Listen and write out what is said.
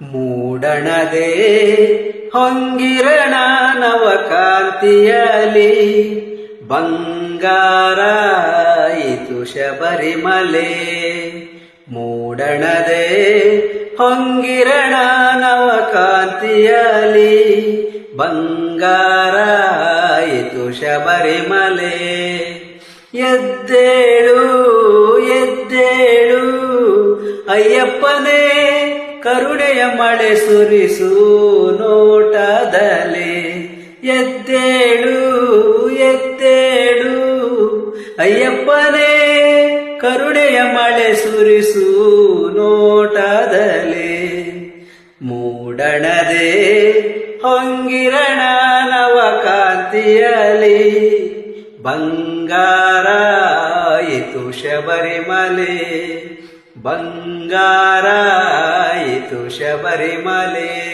ಮೂಡಣದೆ ಹೊಂಗಿರಣ ನವಕಾಂತಿಯಲಿ ಬಂಗಾರಾಯಿತು ಶಬರಿಮಲೆ. ಮೂಡಣದೆ ಹೊಂಗಿರಣ ನವಕಾಂತಿಯಲಿ ಬಂಗಾರಾಯಿತು ಶಬರಿಮಲೆ. ಎದ್ದೇಳು ಎದ್ದೇಳು ಅಯ್ಯಪ್ಪನೇ, ಕರುಣೆಯ ಮಳೆ ಸುರಿಸು ನೋಟದಲೆ. ಎದ್ದೇಳು ಎದ್ದೇಳು ಅಯ್ಯಪ್ಪನೇ, ಕರುಣೆಯ ಮಳೆ ಸುರಿಸು ನೋಟದಲೆ. ಮೂಡಣದೆ ಹೊಂಗಿರಣ ನವಕಾಂತಿಯಲಿ ಬಂಗಾರಾಯಿತು ಶಬರಿಮಲೆ. ಬಂಗಾರಾಯಿತು ಶಬರಿಮಲೆ.